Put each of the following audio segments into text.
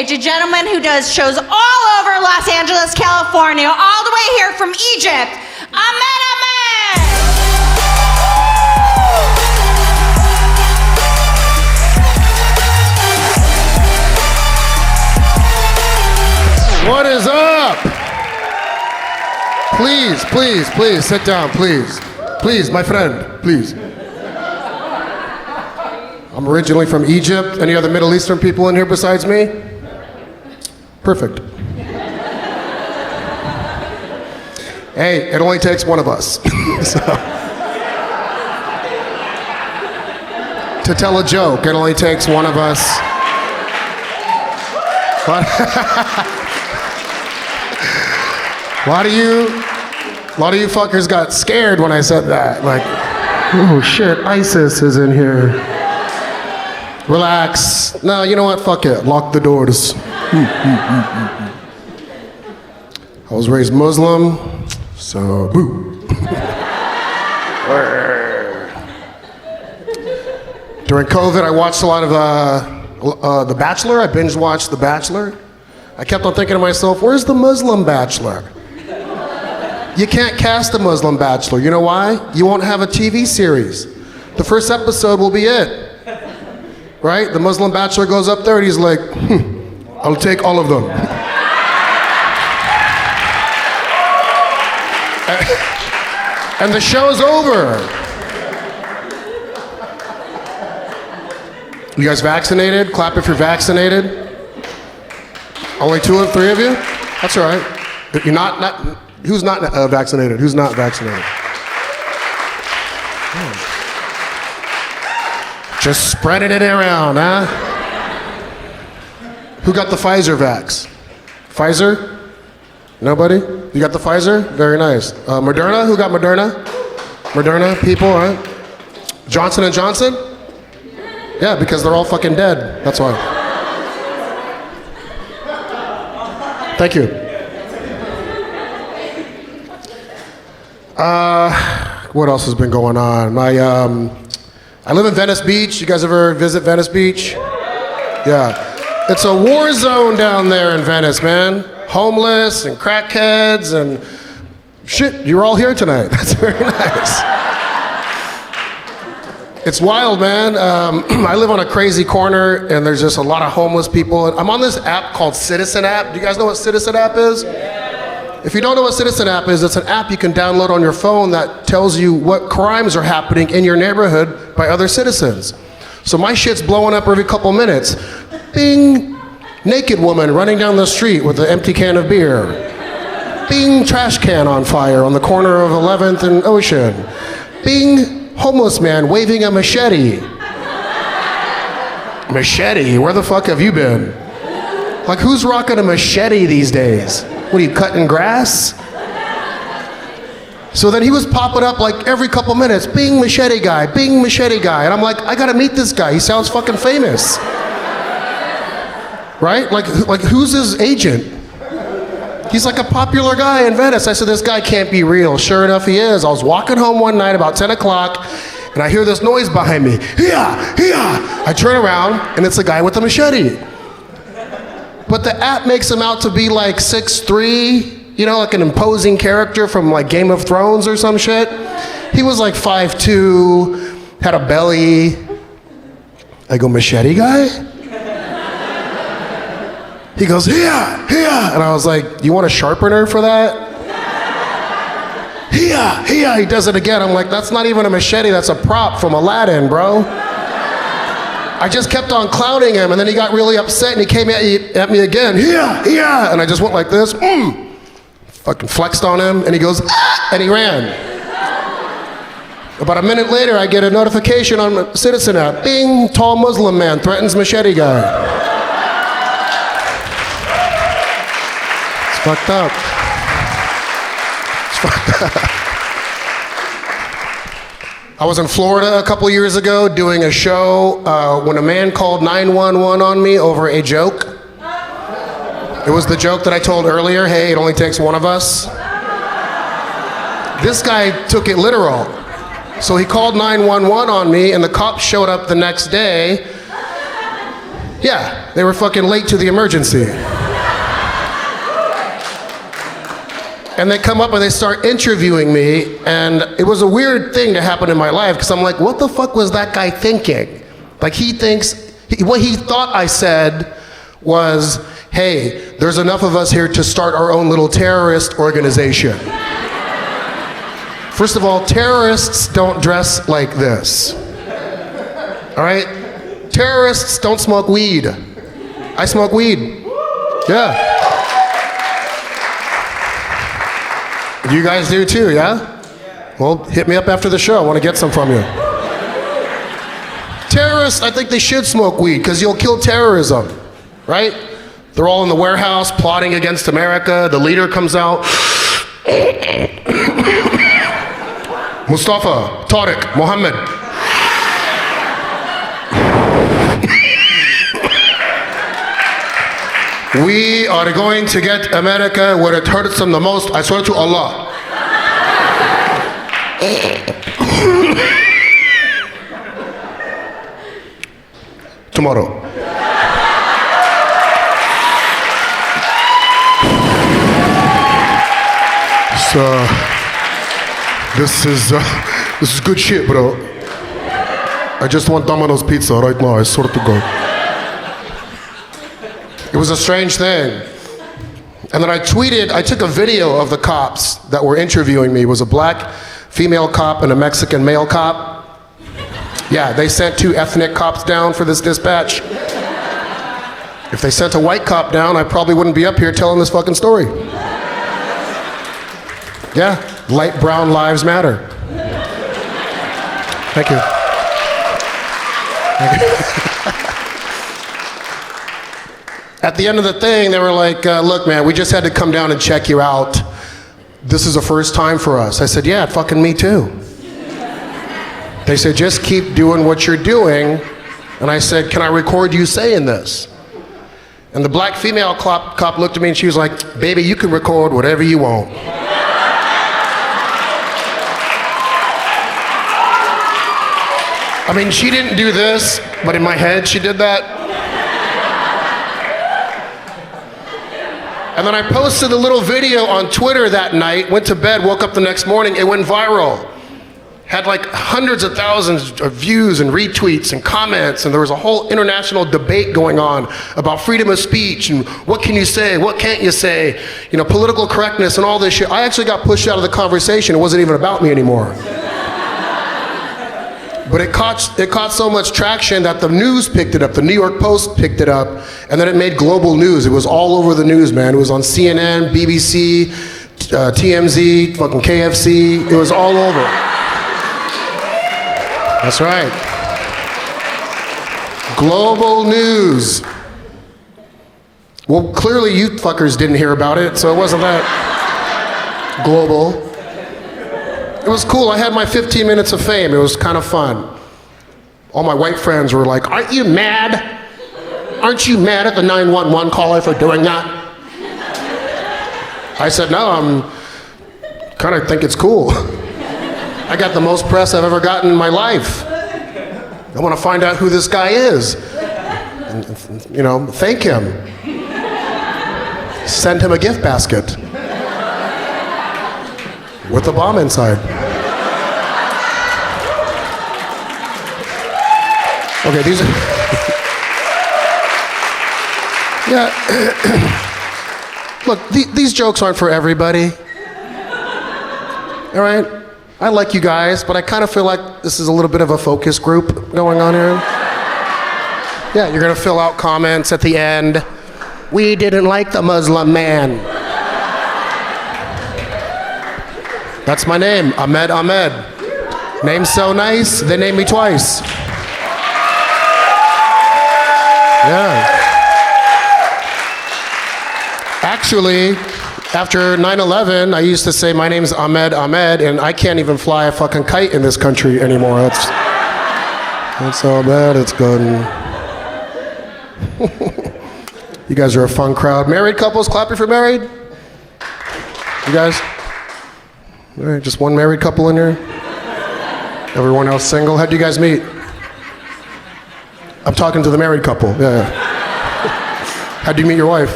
stage a gentleman who does shows all over Los Angeles, California, all the way here from Egypt, Ahmed Ahmed! What is up? Please, please, please, sit down, please. Please, my friend, please. I'm originally from Egypt. Any other Middle Eastern people in here besides me? Perfect. Hey, it only takes one of us. So, to tell a joke, it only takes one of us. What? A lot of you fuckers got scared when I said that. Like, oh shit, ISIS is in here. Relax. No, you know what? Fuck it. Lock the doors. I was raised Muslim, so boo. During COVID, I watched a lot of The Bachelor. I binge watched The Bachelor. I kept on thinking to myself, where's the Muslim Bachelor? You can't cast a Muslim Bachelor. You know why? You won't have a TV series. The first episode will be it. Right? The Muslim Bachelor goes up there and he's like, I'll take all of them. And the show's over. You guys vaccinated? Clap if you're vaccinated. Only 2 or 3 of you? That's all right. You're not who's not vaccinated? Who's not vaccinated? Just spreading it around, huh? Who got the Pfizer vax? Pfizer? Nobody? You got the Pfizer? Very nice. Moderna? Who got Moderna? Moderna people, right? Johnson & Johnson? Yeah, because they're all fucking dead. That's why. Thank you. What else has been going on? I live in Venice Beach. You guys ever visit Venice Beach? Yeah. It's a war zone down there in Venice, man. Homeless and crackheads and shit. You're all here tonight. That's very nice. It's wild, man. I live on a crazy corner and there's just a lot of homeless people. I'm on this app called Citizen App. Do you guys know what Citizen App is? If you don't know what Citizen App is, it's an app you can download on your phone that tells you what crimes are happening in your neighborhood by other citizens. So my shit's blowing up every couple minutes. Bing, naked woman running down the street with an empty can of beer. Bing, trash can on fire on the corner of 11th and Ocean. Bing, homeless man waving a machete. Machete? Where the fuck have you been? Like, who's rocking a machete these days? What are you, cutting grass? So then he was popping up like every couple minutes, Bing, machete guy, Bing, machete guy. And I'm like, I gotta meet this guy. He sounds fucking famous. Right? Like who's his agent? He's like a popular guy in Venice. I said, this guy can't be real. Sure enough, he is. I was walking home one night about 10 o'clock, and I hear this noise behind me. Hia, hia. I turn around, and it's the guy with the machete. But the app makes him out to be like 6'3", you know, like an imposing character from like Game of Thrones or some shit. He was like 5'2", had a belly. I go, machete guy? He goes, here, here. And I was like, you want a sharpener for that? Here, here. He does it again. I'm like, that's not even a machete, that's a prop from Aladdin, bro. I just kept on clowning him, and then he got really upset, and he came at me again. Here, here. And I just went like this. Fucking flexed on him, and he goes, ah, and he ran. About a minute later, I get a notification on Citizen App. Bing, tall Muslim man threatens machete guy. It's fucked up. It's fucked up. I was in Florida a couple years ago doing a show when a man called 911 on me over a joke. It was the joke that I told earlier, hey, it only takes one of us. This guy took it literal. So he called 911 on me, and the cops showed up the next day. Yeah, they were fucking late to the emergency. And they come up and they start interviewing me, and it was a weird thing to happen in my life, because I'm like, what the fuck was that guy thinking? Like, what he thought I said was, hey, there's enough of us here to start our own little terrorist organization. First of all, terrorists don't dress like this. All right? Terrorists don't smoke weed. I smoke weed. Yeah. You guys do too, yeah? Well, hit me up after the show. I want to get some from you. Terrorists, I think they should smoke weed because you'll kill terrorism, right? They're all in the warehouse plotting against America. The leader comes out. Mustafa, Tariq, Mohammed. We are going to get America where it hurts them the most. I swear to Allah. Tomorrow. So, this is good shit, bro. I just want Domino's pizza right now. I swear to God. It was a strange thing. And then I took a video of the cops that were interviewing me. It was a black female cop and a Mexican male cop. Yeah, they sent 2 ethnic cops down for this dispatch. If they sent a white cop down, I probably wouldn't be up here telling this fucking story. Yeah, light brown lives matter. Thank you. Thank you. At the end of the thing, they were like, look, man, we just had to come down and check you out. This is a first time for us. I said, yeah, fucking me too. They said, just keep doing what you're doing. And I said, can I record you saying this? And the black female cop looked at me and she was like, baby, you can record whatever you want. I mean, she didn't do this, but in my head she did that. And then I posted a little video on Twitter that night, went to bed, woke up the next morning, it went viral. Had like hundreds of thousands of views and retweets and comments, and there was a whole international debate going on about freedom of speech and what can you say, what can't you say, you know, political correctness and all this shit. I actually got pushed out of the conversation. It wasn't even about me anymore. But it caught so much traction that the news picked it up. The New York Post picked it up, and then it made global news. It was all over the news, man. It was on CNN, BBC, TMZ, fucking KFC. It was all over. That's right. Global news. Well, clearly you fuckers didn't hear about it, so it wasn't that global. It was cool. I had my 15 minutes of fame. It was kind of fun. All my white friends were like, aren't you mad? Aren't you mad at the 911 caller for doing that? I said, no, I'm kind of think it's cool. I got the most press I've ever gotten in my life. I want to find out who this guy is. And, you know, thank him. Send him a gift basket. With a bomb inside. Okay, these are... Yeah. Look, these jokes aren't for everybody. All right? I like you guys, but I kind of feel like this is a little bit of a focus group going on here. Yeah, you're gonna fill out comments at the end. We didn't like the Muslim man. That's my name, Ahmed Ahmed. Name's so nice, they named me twice. Yeah. Actually, after 9/11, I used to say my name's Ahmed Ahmed, and I can't even fly a fucking kite in this country anymore. That's all bad, it's good. You guys are a fun crowd. Married couples, clap if you're married. You guys? All right, just one married couple in here? Everyone else single? How'd you guys meet? I'm talking to the married couple. Yeah. How'd you meet your wife?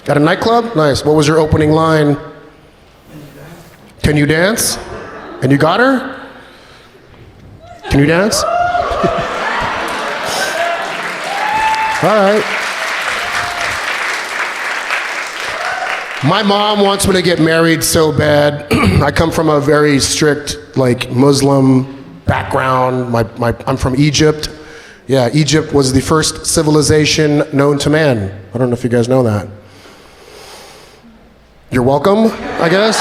At a nightclub? Nice. What was your opening line? Can you dance? And you got her? Can you dance? All right. My mom wants me to get married so bad. I come from a very strict, like, Muslim background. I'm from Egypt. Yeah, Egypt was the first civilization known to man. I don't know if you guys know that. You're welcome, I guess.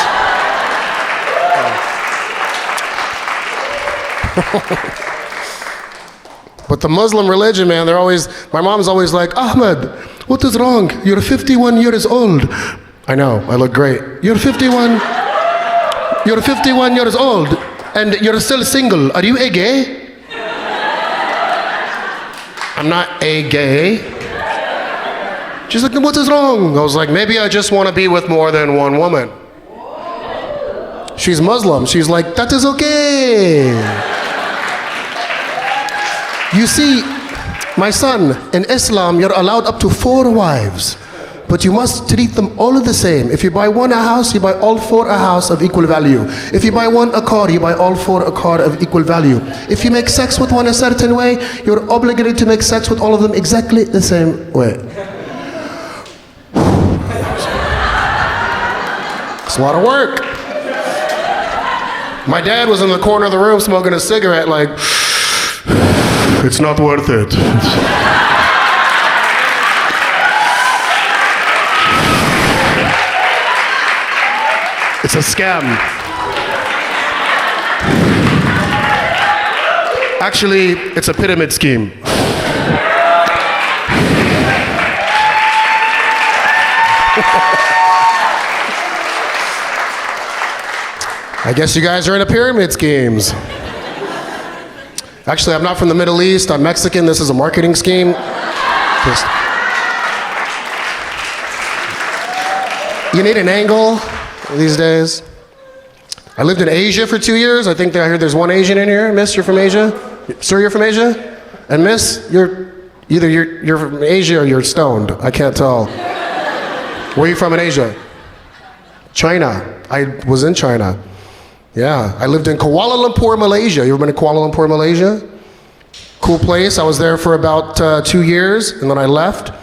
But the Muslim religion, man, my mom's always like, Ahmed, what is wrong? You're 51 years old. I know, I look great. You're 51 years old, and you're still single. Are you a gay? I'm not a gay. She's like, what is wrong? I was like, maybe I just want to be with more than one woman. She's Muslim. She's like, that is okay. You see, my son, in Islam, you're allowed up to 4 wives, but you must treat them all the same. If you buy one a house, you buy all 4 a house of equal value. If you buy one a car, you buy all 4 a car of equal value. If you make sex with one a certain way, you're obligated to make sex with all of them exactly the same way. It's a lot of work. My dad was in the corner of the room smoking a cigarette like, it's not worth it. It's a scam. Actually, it's a pyramid scheme. I guess you guys are into pyramid schemes. Actually, I'm not from the Middle East. I'm Mexican. This is a marketing scheme. You need an angle these days. I lived in Asia for 2 years. I heard there's one Asian in here. Miss, you're from Asia? Sir, you're from Asia? And miss, you're from Asia or you're stoned. I can't tell. Where are you from in Asia? China. I was in China. Yeah, I lived in Kuala Lumpur, Malaysia. You ever been to Kuala Lumpur, Malaysia? Cool place. I was there for about 2 years, and then I left.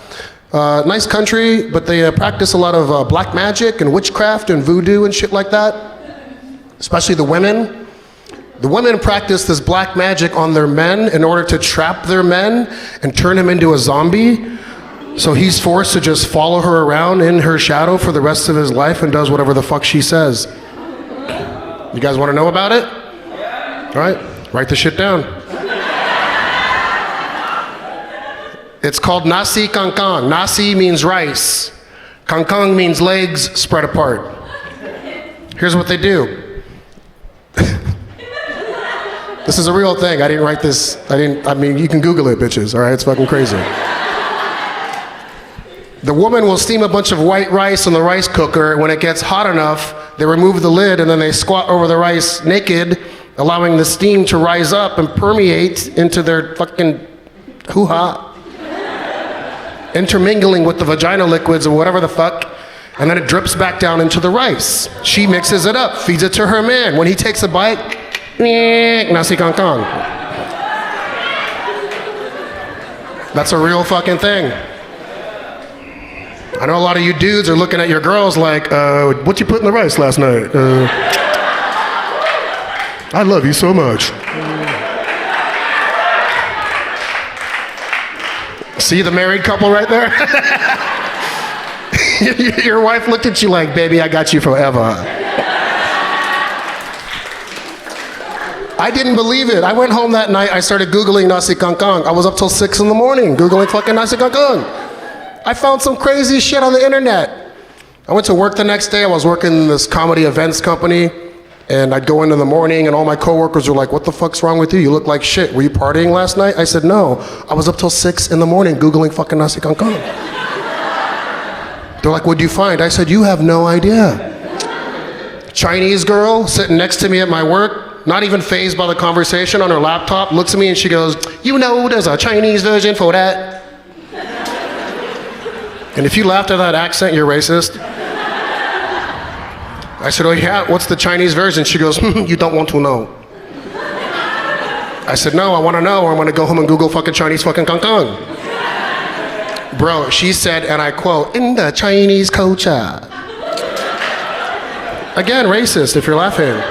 Nice country, but they practice a lot of black magic and witchcraft and voodoo and shit like that. Especially the women. The women practice this black magic on their men in order to trap their men and turn him into a zombie. So he's forced to just follow her around in her shadow for the rest of his life and does whatever the fuck she says. You guys want to know about it? Yeah. All right, write the shit down. It's called Nasi Kang. Nasi means rice. Kang means legs spread apart. Here's what they do. This is a real thing. I didn't write this. I mean, you can Google it, bitches. All right, it's fucking crazy. The woman will steam a bunch of white rice in the rice cooker. When it gets hot enough, they remove the lid and then they squat over the rice naked, allowing the steam to rise up and permeate into their fucking hoo-ha. Intermingling with the vagina liquids or whatever the fuck, and then it drips back down into the rice. She mixes it up, feeds it to her man. When he takes a bite, Nasi Kang. That's a real fucking thing. I know a lot of you dudes are looking at your girls like, what you put in the rice last night? I love you so much. See the married couple right there? Your wife looked at you like, baby, I got you forever. I didn't believe it. I went home that night, I started Googling Nasi Kang. I was up till 6 in the morning Googling fucking Nasi Kang. I found some crazy shit on the internet. I went to work the next day. I was working in this comedy events company, and I'd go in the morning, and all my coworkers were like, what the fuck's wrong with you? You look like shit. Were you partying last night? I said, no. I was up till 6 in the morning Googling fucking Nasi Kang. They're like, what'd you find? I said, you have no idea. Chinese girl sitting next to me at my work, not even fazed by the conversation on her laptop, looks at me and she goes, you know there's a Chinese version for that. And if you laughed at that accent, you're racist. I said, oh yeah, what's the Chinese version? She goes, you don't want to know. I said, no, I want to know, or I'm going to go home and Google fucking Chinese fucking Kang Kang. Bro, she said, and I quote, in the Chinese culture. Again, racist if you're laughing.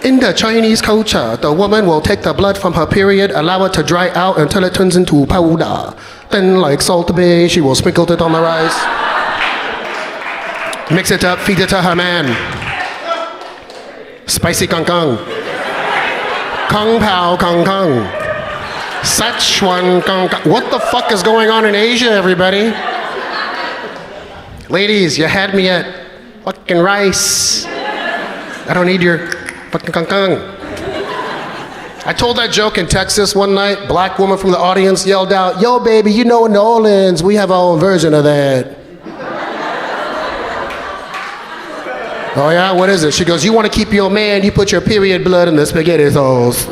In the Chinese culture, the woman will take the blood from her period, allow it to dry out until it turns into powder. Then, like Salt Bay, she will sprinkle it on the rice. Mix it up, feed it to her man. Spicy Kang Kang. Kung Pao Kang Kang. Sichuan Kang Kang. What the fuck is going on in Asia, everybody? Ladies, you had me at fucking rice. I don't need your fucking Kang Kang. I told that joke in Texas one night. Black woman from the audience yelled out, yo baby, you know in New Orleans, we have our own version of that. Oh yeah, what is it? She goes, you want to keep your man, you put your period blood in the spaghetti sauce.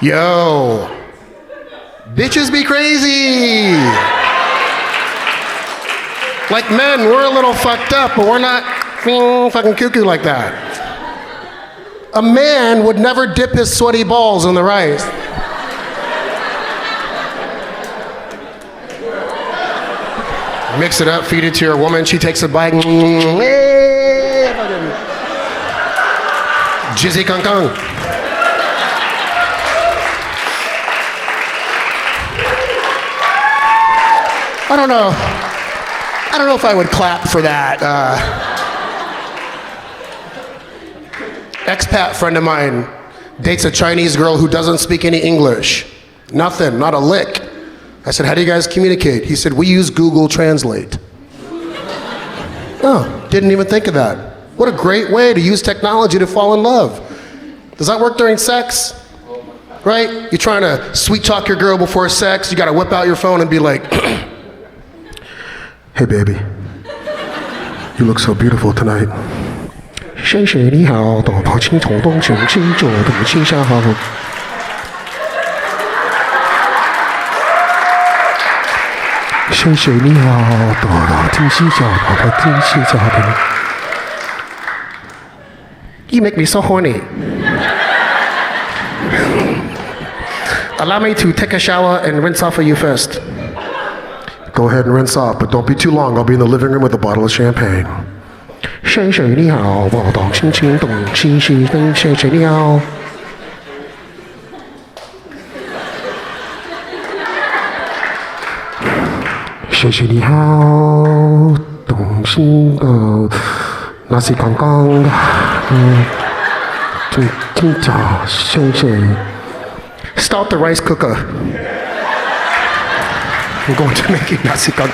Yo, bitches be crazy. Like men, we're a little fucked up, but we're not fucking cuckoo like that. A man would never dip his sweaty balls in the rice. Mix it up, feed it to your woman, she takes a bite. Jizzy Kang Kang. I don't know if I would clap for that. Expat friend of mine dates a Chinese girl who doesn't speak any English. Nothing, not a lick. I said, how do you guys communicate? He said, we use Google Translate. Oh, didn't even think of that. What a great way to use technology to fall in love. Does that work during sex? Right? You're trying to sweet talk your girl before sex, you gotta whip out your phone and be like, hey baby, you look so beautiful tonight. 谢谢你好，多多青虫冬青青九冬青下好。谢谢你好，多多听西小，多多听西小的。You make me so horny. Allow me to take a shower and rinse off of you first. Go ahead and rinse off, but don't be too long. I'll be in the living room with a bottle of champagne. 谢谢你好，我懂青青懂西西灯，谢谢你好。谢谢你好，懂心的 Nasi Kang， 真早，谢谢。Start the rice cooker. I'm going to make it Nasi Kang.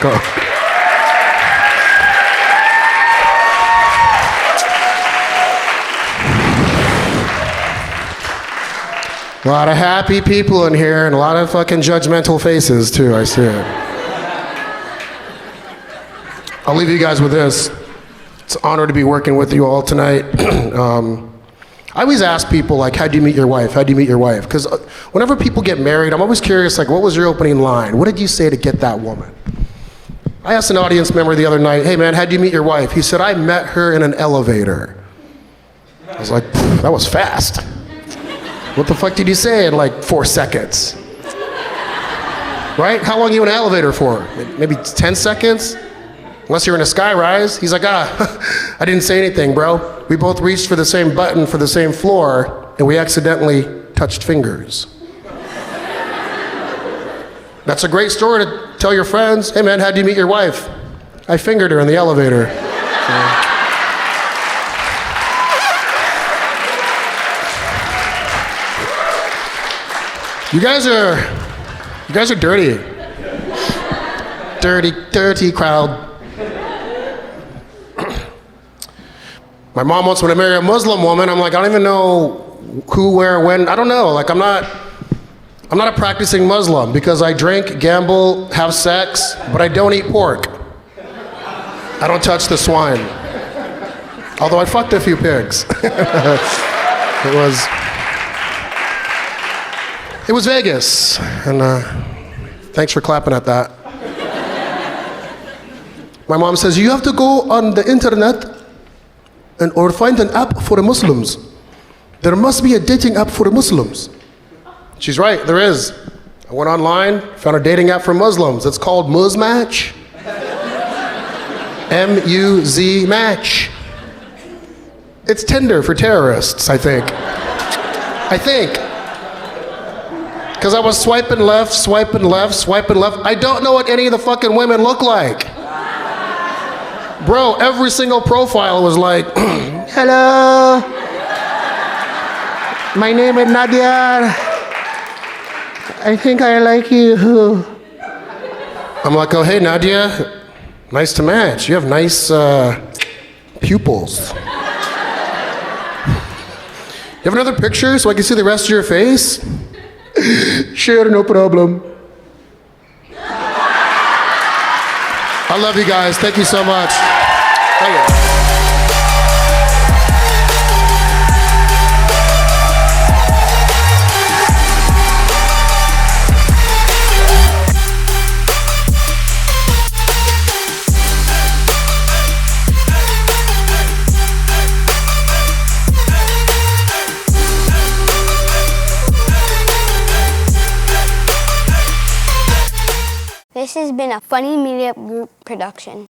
A lot of happy people in here and a lot of fucking judgmental faces too, I see it. I'll leave you guys with this. It's an honor to be working with you all tonight. I always ask people, like, how'd you meet your wife? How'd you meet your wife? Because whenever people get married, I'm always curious, like, what was your opening line? What did you say to get that woman? I asked an audience member the other night, hey man, how'd you meet your wife? He said, I met her in an elevator. I was like, that was fast. What the fuck did you say in like 4 seconds? Right? How long are you in an elevator for? Maybe 10 seconds? Unless you're in a skyrise. He's like, I didn't say anything, bro. We both reached for the same button for the same floor, and we accidentally touched fingers. That's a great story to tell your friends. Hey man, how'd you meet your wife? I fingered her in the elevator. You guys are dirty. Dirty crowd. My mom wants me to marry a Muslim woman. I'm like, I don't even know who, where, when. I don't know. Like, I'm not a practicing Muslim because I drink, gamble, have sex, but I don't eat pork. I don't touch the swine. Although I fucked a few pigs. It was It was Vegas, and thanks for clapping at that. My mom says, you have to go on the internet or find an app for the Muslims. There must be a dating app for the Muslims. She's right, there is. I went online, found a dating app for Muslims. It's called Muzmatch. M-U-Z match. It's Tinder for terrorists, I think. Because I was swiping left, swiping left, swiping left. I don't know what any of the fucking women look like. Bro, every single profile was like, hello, my name is Nadia. I think I like you. I'm like, oh, hey, Nadia, nice to match. You have nice pupils. You have another picture so I can see the rest of your face? Sure, no problem. I love you guys. Thank you so much. Thank you. This has been a Funny Media Group production.